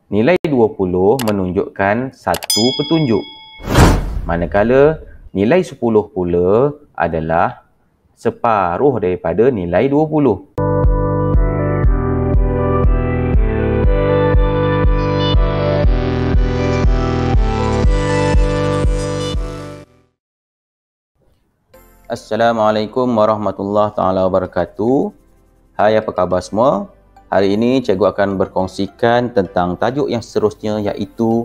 Nilai 20 menunjukkan satu petunjuk. Manakala nilai 10 pula adalah separuh daripada nilai 20. Assalamualaikum warahmatullahi taala wabarakatuh. Hai, apa khabar semua? Hari ini cikgu akan berkongsikan tentang tajuk yang seterusnya, iaitu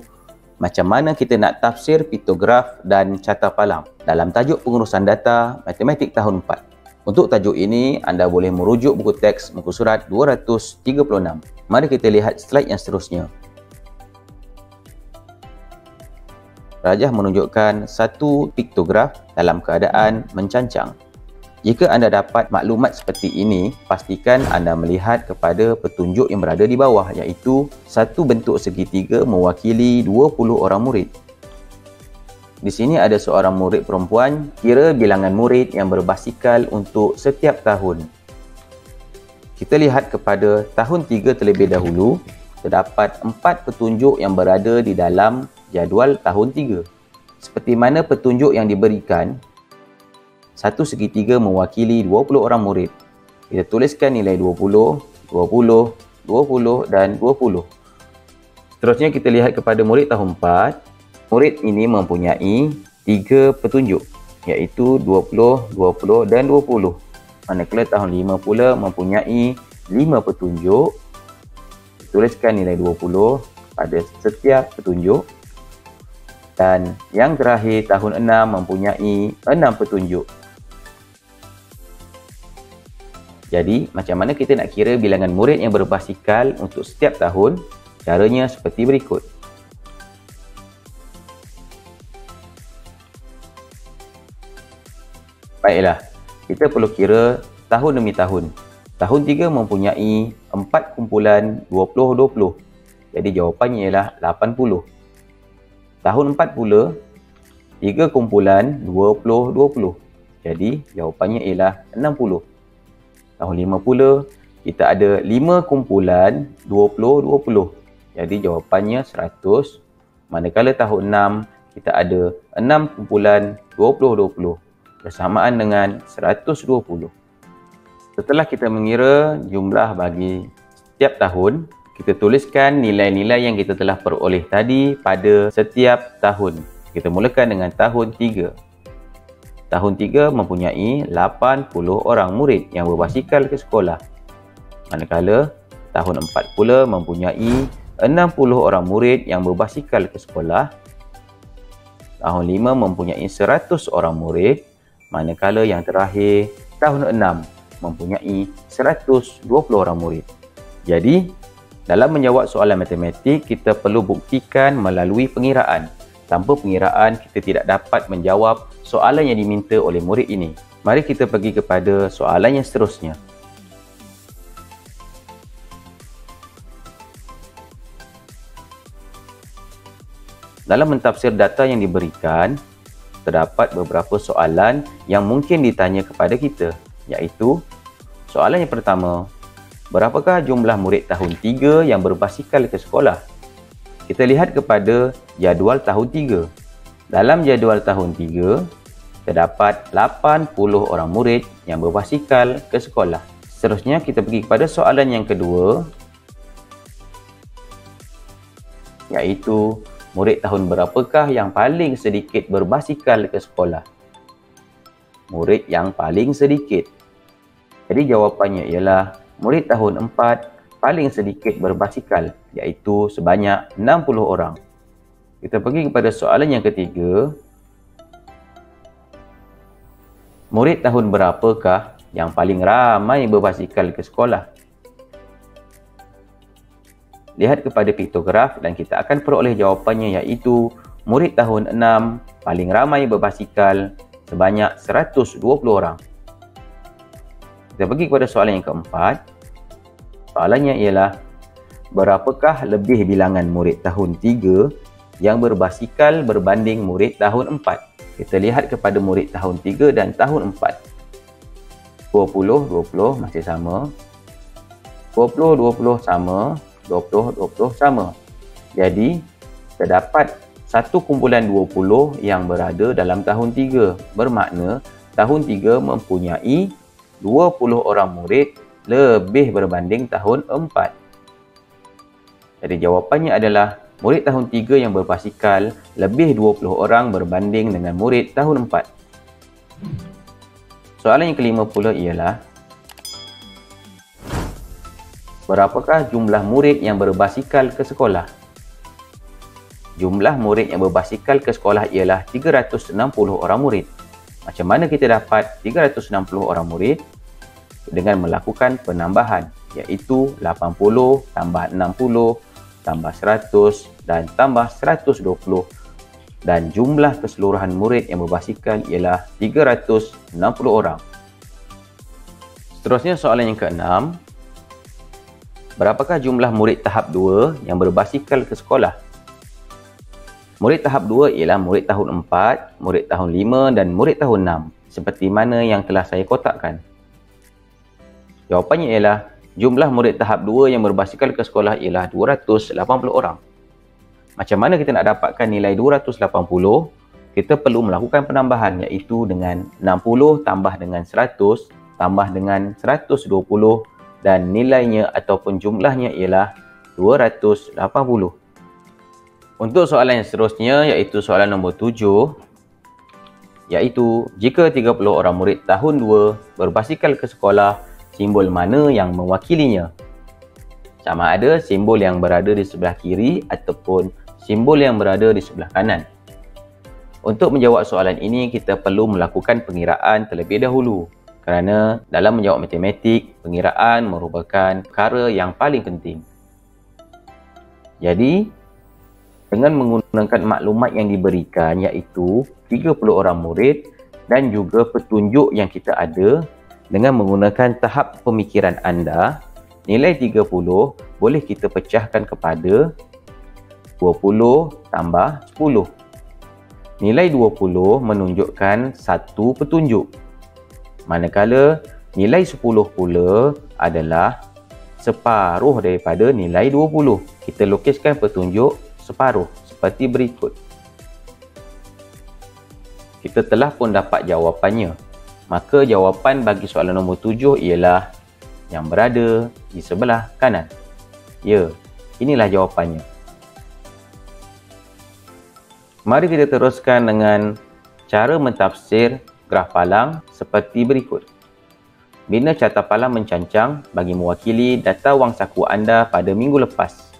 macam mana kita nak tafsir piktograf dan carta palang dalam tajuk pengurusan data matematik tahun 4. Untuk tajuk ini, anda boleh merujuk buku teks muka surat 236. Mari kita lihat slide yang seterusnya. Rajah menunjukkan satu piktograf dalam keadaan mencancang. Jika anda dapat maklumat seperti ini, pastikan anda melihat kepada petunjuk yang berada di bawah, iaitu satu bentuk segitiga mewakili 20 orang murid. Di sini ada seorang murid perempuan, kira bilangan murid yang berbasikal untuk setiap tahun. Kita lihat kepada tahun 3 terlebih dahulu, terdapat 4 petunjuk yang berada di dalam jadual tahun 3. Seperti mana petunjuk yang diberikan, satu segitiga mewakili 20 orang murid. Kita tuliskan nilai 20, 20, 20 dan 20. Seterusnya kita lihat kepada murid tahun 4. Murid ini mempunyai 3 petunjuk, iaitu 20, 20 dan 20. Manakala tahun 5 pula mempunyai 5 petunjuk. Tuliskan nilai 20 pada setiap petunjuk. Dan yang terakhir tahun 6 mempunyai 6 petunjuk. Jadi, macam mana kita nak kira bilangan murid yang berbasikal untuk setiap tahun? Caranya seperti berikut. Baiklah, kita perlu kira tahun demi tahun. Tahun 3 mempunyai 4 kumpulan 20-20. Jadi jawapannya ialah 80. Tahun 4 pula, 3 kumpulan 20-20. Jadi, jawapannya ialah 60. Tahun 5 pula, kita ada 5 kumpulan 20-20. Jadi, jawapannya 100. Manakala tahun 6, kita ada 6 kumpulan 20-20. Bersamaan dengan 120. Setelah kita mengira jumlah bagi setiap tahun, kita tuliskan nilai-nilai yang kita telah peroleh tadi pada setiap tahun. Kita mulakan dengan tahun 3. Tahun 3 mempunyai 80 orang murid yang berbasikal ke sekolah. Manakala tahun 4 pula mempunyai 60 orang murid yang berbasikal ke sekolah. Tahun 5 mempunyai 100 orang murid. Manakala yang terakhir, tahun 6 mempunyai 120 orang murid. Jadi, dalam menjawab soalan matematik, kita perlu buktikan melalui pengiraan. Tanpa pengiraan, kita tidak dapat menjawab soalan yang diminta oleh murid ini. Mari kita pergi kepada soalan yang seterusnya. Dalam mentafsir data yang diberikan, terdapat beberapa soalan yang mungkin ditanya kepada kita, iaitu soalan yang pertama, berapakah jumlah murid tahun 3 yang berbasikal ke sekolah? Kita lihat kepada jadual tahun 3. Dalam jadual tahun 3, terdapat 80 orang murid yang berbasikal ke sekolah. Seterusnya, kita pergi kepada soalan yang kedua, iaitu murid tahun berapakah yang paling sedikit berbasikal ke sekolah? Murid yang paling sedikit. Jadi jawapannya ialah murid tahun 4 paling sedikit berbasikal, iaitu sebanyak 60 orang. Kita pergi kepada soalan yang ketiga. Murid tahun berapakah yang paling ramai berbasikal ke sekolah? Lihat kepada piktograf dan kita akan peroleh jawapannya, iaitu murid tahun 6 paling ramai berbasikal sebanyak 120 orang. Kita pergi kepada soalan yang keempat. Soalannya ialah, berapakah lebih bilangan murid tahun 3 yang berbasikal berbanding murid tahun 4? Kita lihat kepada murid tahun 3 dan tahun 4. 20 masih sama. 20 sama. 20 sama. Jadi, terdapat satu kumpulan 20 yang berada dalam tahun 3. Bermakna, tahun 3 mempunyai 20 orang murid lebih berbanding tahun 4. Jadi, jawapannya adalah murid tahun 3 yang berbasikal lebih 20 orang berbanding dengan murid tahun 4. Soalan yang ke-50 ialah, berapakah jumlah murid yang berbasikal ke sekolah? Jumlah murid yang berbasikal ke sekolah ialah 360 orang murid. Macam mana kita dapat 360 orang murid? Dengan melakukan penambahan, iaitu 80 tambah 60 tambah 100 dan tambah 120. Dan jumlah keseluruhan murid yang berbasikal ialah 360 orang. Seterusnya soalan yang ke-6. Berapakah jumlah murid tahap 2 yang berbasikal ke sekolah? Murid tahap 2 ialah murid tahun 4, murid tahun 5 dan murid tahun 6. Seperti mana yang telah saya kotakkan. Jawapannya ialah jumlah murid tahap 2 yang berbasikal ke sekolah ialah 280 orang. Macam mana kita nak dapatkan nilai 280? Kita perlu melakukan penambahan, iaitu dengan 60 tambah dengan 100 tambah dengan 120 dan nilainya ataupun jumlahnya ialah 280. Untuk soalan yang seterusnya, iaitu soalan nombor 7, iaitu jika 30 orang murid tahun 2 berbasikal ke sekolah, simbol mana yang mewakilinya? Sama ada simbol yang berada di sebelah kiri ataupun simbol yang berada di sebelah kanan. Untuk menjawab soalan ini, kita perlu melakukan pengiraan terlebih dahulu. Kerana dalam menjawab matematik, pengiraan merupakan perkara yang paling penting. Jadi, dengan menggunakan maklumat yang diberikan, iaitu 30 orang murid dan juga petunjuk yang kita ada, dengan menggunakan tahap pemikiran anda, nilai 30 boleh kita pecahkan kepada 20 tambah 10. Nilai 20 menunjukkan satu petunjuk. Manakala nilai 10 pula adalah separuh daripada nilai 20. Kita lukiskan petunjuk separuh seperti berikut. Kita telah pun dapat jawapannya. Maka jawapan bagi soalan nombor 7 ialah yang berada di sebelah kanan. Ya, inilah jawapannya. Mari kita teruskan dengan cara mentafsir graf palang seperti berikut. Bina carta palang mencancang bagi mewakili data wang saku anda pada minggu lepas.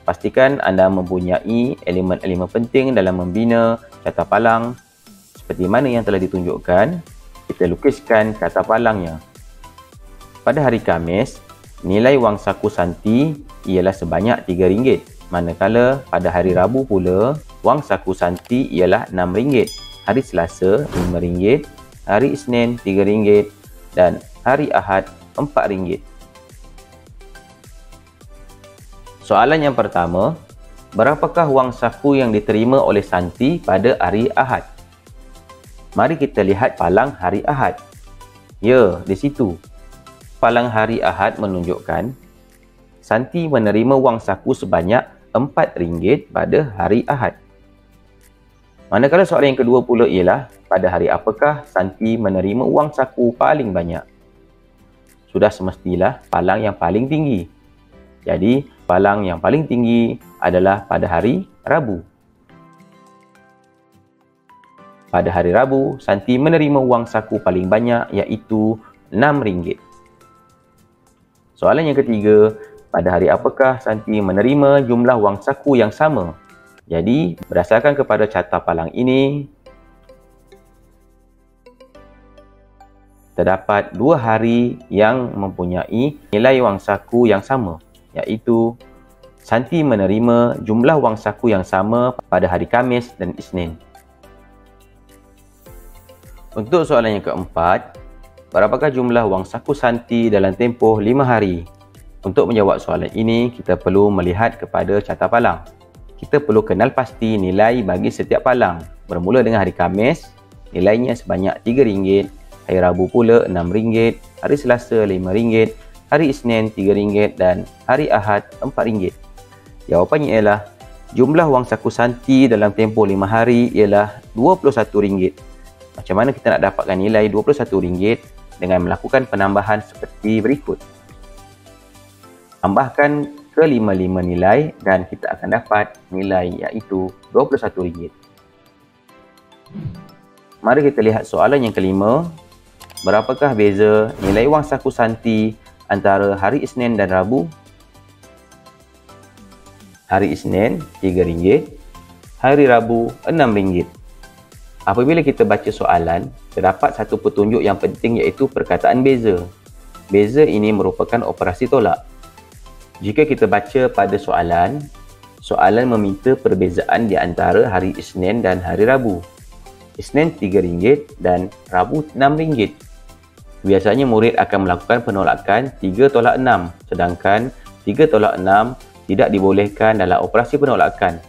Pastikan anda mempunyai elemen-elemen penting dalam membina carta palang seperti mana yang telah ditunjukkan. Kita lukiskan carta palangnya. Pada hari Khamis, nilai wang saku Santi ialah sebanyak RM3. Manakala pada hari Rabu pula, wang saku Santi ialah RM6. Hari Selasa, RM5. Hari Isnin, RM3. Dan hari Ahad, RM4. Soalan yang pertama, berapakah wang saku yang diterima oleh Santi pada hari Ahad? Mari kita lihat palang hari Ahad. Ya, di situ. Palang hari Ahad menunjukkan Santi menerima wang saku sebanyak RM4 pada hari Ahad. Manakala soalan yang kedua pula ialah, pada hari apakah Santi menerima wang saku paling banyak? Sudah semestilah palang yang paling tinggi. Jadi, palang yang paling tinggi adalah pada hari Rabu. Pada hari Rabu, Santi menerima wang saku paling banyak iaitu RM6. Soalan yang ketiga, pada hari apakah Santi menerima jumlah wang saku yang sama? Jadi, berdasarkan kepada carta palang ini, terdapat 2 hari yang mempunyai nilai wang saku yang sama, iaitu Santi menerima jumlah wang saku yang sama pada hari Khamis dan Isnin. Untuk soalan yang keempat, berapakah jumlah wang saku Santi dalam tempoh 5 hari? Untuk menjawab soalan ini, kita perlu melihat kepada carta palang. Kita perlu kenal pasti nilai bagi setiap palang. Bermula dengan hari Khamis, nilainya sebanyak RM3. Hari Rabu pula RM6. Hari Selasa RM5. Hari Isnin RM3 dan hari Ahad RM4. Jawapannya ialah jumlah wang saku Santi dalam tempoh 5 hari ialah RM21. Macam mana kita nak dapatkan nilai RM21 dengan melakukan penambahan seperti berikut. Tambahkan ke 5 nilai dan kita akan dapat nilai iaitu RM21. Mari kita lihat soalan yang kelima. Berapakah beza nilai wang saku Santi antara hari Isnin dan Rabu? Hari Isnin RM3, hari Rabu RM6. Apabila kita baca soalan, terdapat satu petunjuk yang penting iaitu perkataan beza. Beza ini merupakan operasi tolak. Jika kita baca pada soalan, soalan meminta perbezaan di antara hari Isnin dan hari Rabu. Isnin RM3 dan Rabu RM6. Biasanya murid akan melakukan penolakan 3/6, sedangkan 3/6 tidak dibolehkan dalam operasi penolakan.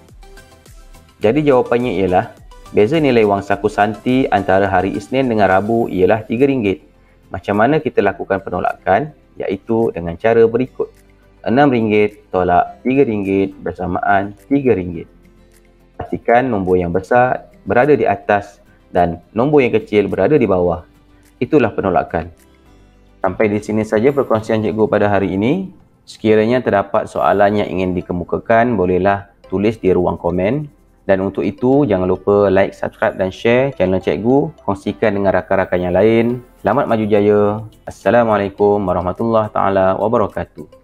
Jadi jawapannya ialah beza nilai wang saku Santi antara hari Isnin dengan Rabu ialah RM3. Macam mana kita lakukan penolakan? Iaitu dengan cara berikut. RM6 tolak RM3 bersamaan RM3. Pastikan nombor yang besar berada di atas dan nombor yang kecil berada di bawah. Itulah penolakan. Sampai di sini saja perkongsian cikgu pada hari ini. Sekiranya terdapat soalan yang ingin dikemukakan, bolehlah tulis di ruang komen. Dan untuk itu, jangan lupa like, subscribe dan share channel cikgu. Kongsikan dengan rakan-rakan yang lain. Selamat maju jaya. Assalamualaikum warahmatullahi taala wabarakatuh.